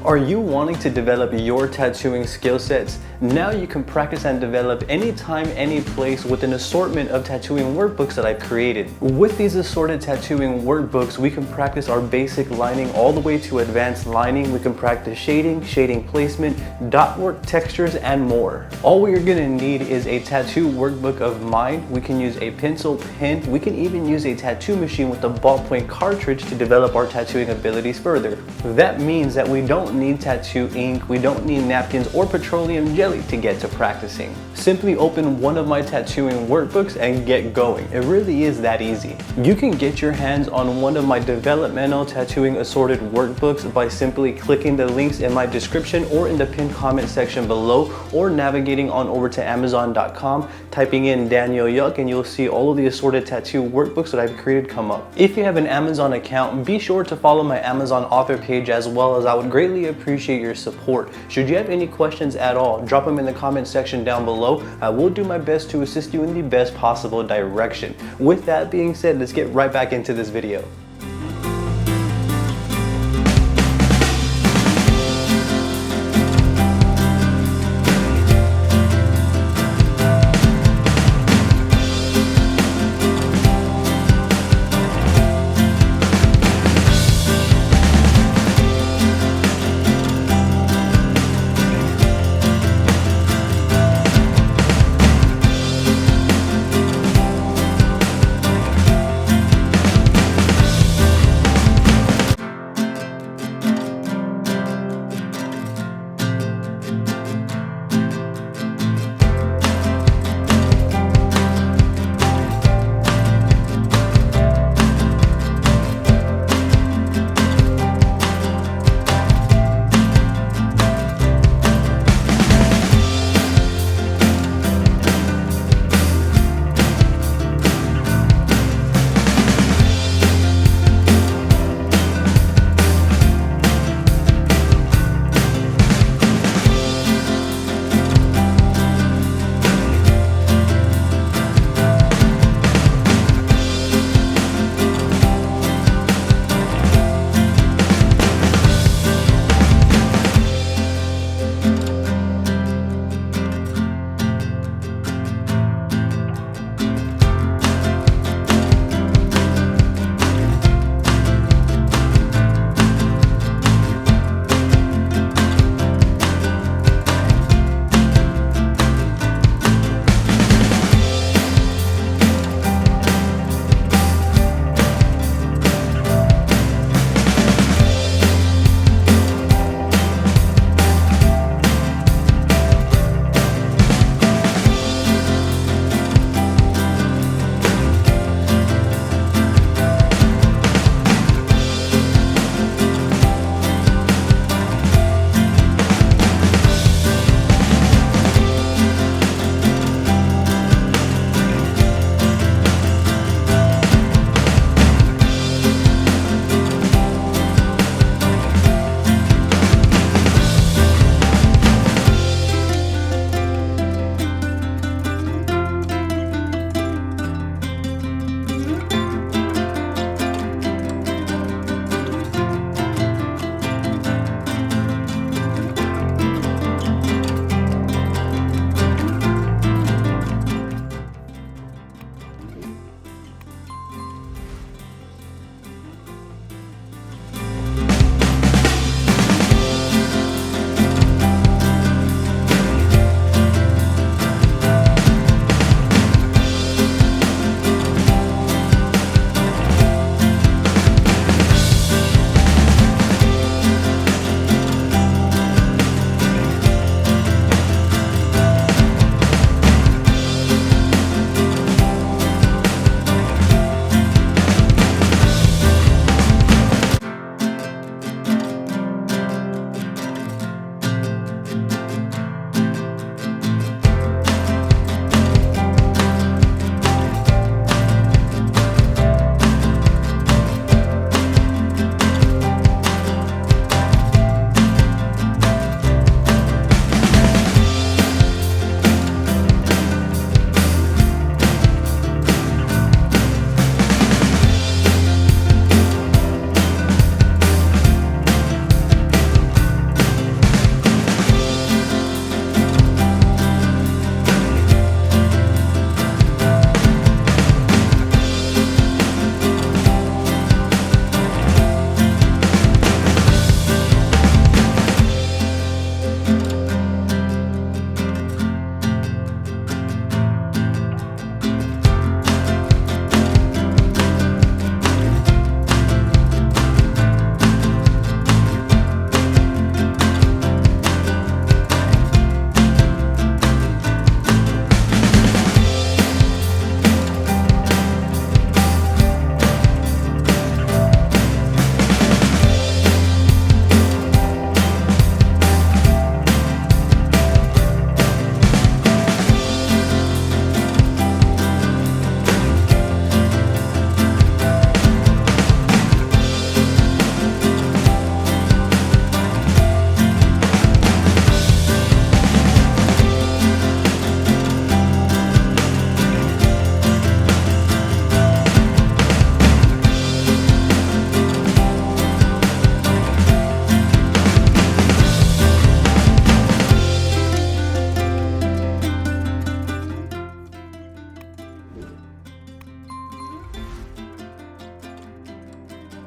Are you wanting to develop your tattooing skill sets? Now you can practice and develop anytime, any place with an assortment of tattooing workbooks that I've created. With these assorted tattooing workbooks, we can practice our basic lining all the way to advanced lining. We can practice shading, shading placement, dot work, textures, and more. All we're gonna need is a tattoo workbook of mine. We can use a pencil, pen. We can even use a tattoo machine with a ballpoint cartridge to develop our tattooing abilities further. That means that we don't need tattoo ink, we don't need napkins or petroleum jelly to get to practicing. Simply open one of my tattooing workbooks and get going. It really is that easy. You can get your hands on one of my developmental tattooing assorted workbooks by simply clicking the links in my description or in the pinned comment section below, or navigating on over to Amazon.com, typing in Daniel Yuck, and you'll see all of the assorted tattoo workbooks that I've created come up. If you have an Amazon account, be sure to follow my Amazon author page as well, as I would greatly appreciate your support. Should you have any questions at all, drop them in the comment section down below. I will do my best to assist you in the best possible direction. With that being said, let's get right back into this video.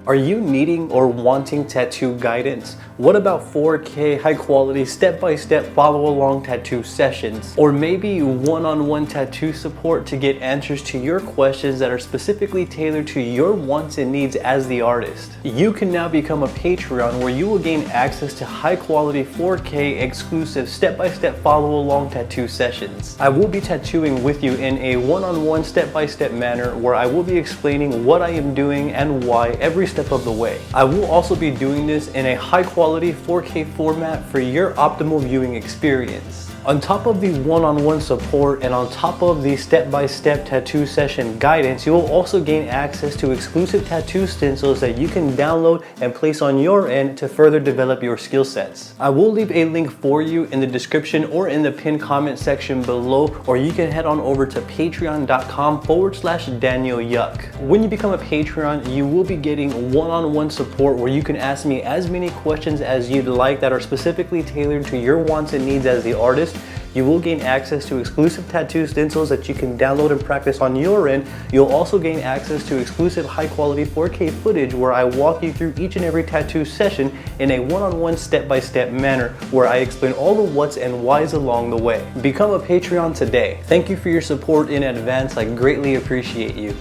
Are you needing or wanting tattoo guidance? What about 4K high quality step-by-step follow-along tattoo sessions? Or maybe one-on-one tattoo support to get answers to your questions that are specifically tailored to your wants and needs as the artist? You can now become a Patreon where you will gain access to high quality 4K exclusive step-by-step follow-along tattoo sessions. I will be tattooing with you in a one-on-one step-by-step manner where I will be explaining what I am doing and why every step of the way. I will also be doing this in a high quality 4K format for your optimal viewing experience. On top of the one-on-one support and on top of the step-by-step tattoo session guidance, you will also gain access to exclusive tattoo stencils that you can download and place on your end to further develop your skill sets. I will leave a link for you in the description or in the pinned comment section below, or you can head on over to patreon.com/Daniel Yuck. When you become a Patreon, you will be getting one-on-one support where you can ask me as many questions as you'd like that are specifically tailored to your wants and needs as the artist. You will gain access to exclusive tattoo stencils that you can download and practice on your end. You'll also gain access to exclusive high quality 4K footage where I walk you through each and every tattoo session in a one-on-one step-by-step manner where I explain all the what's and whys along the way. Become a Patreon today. Thank you for your support in advance. I greatly appreciate you.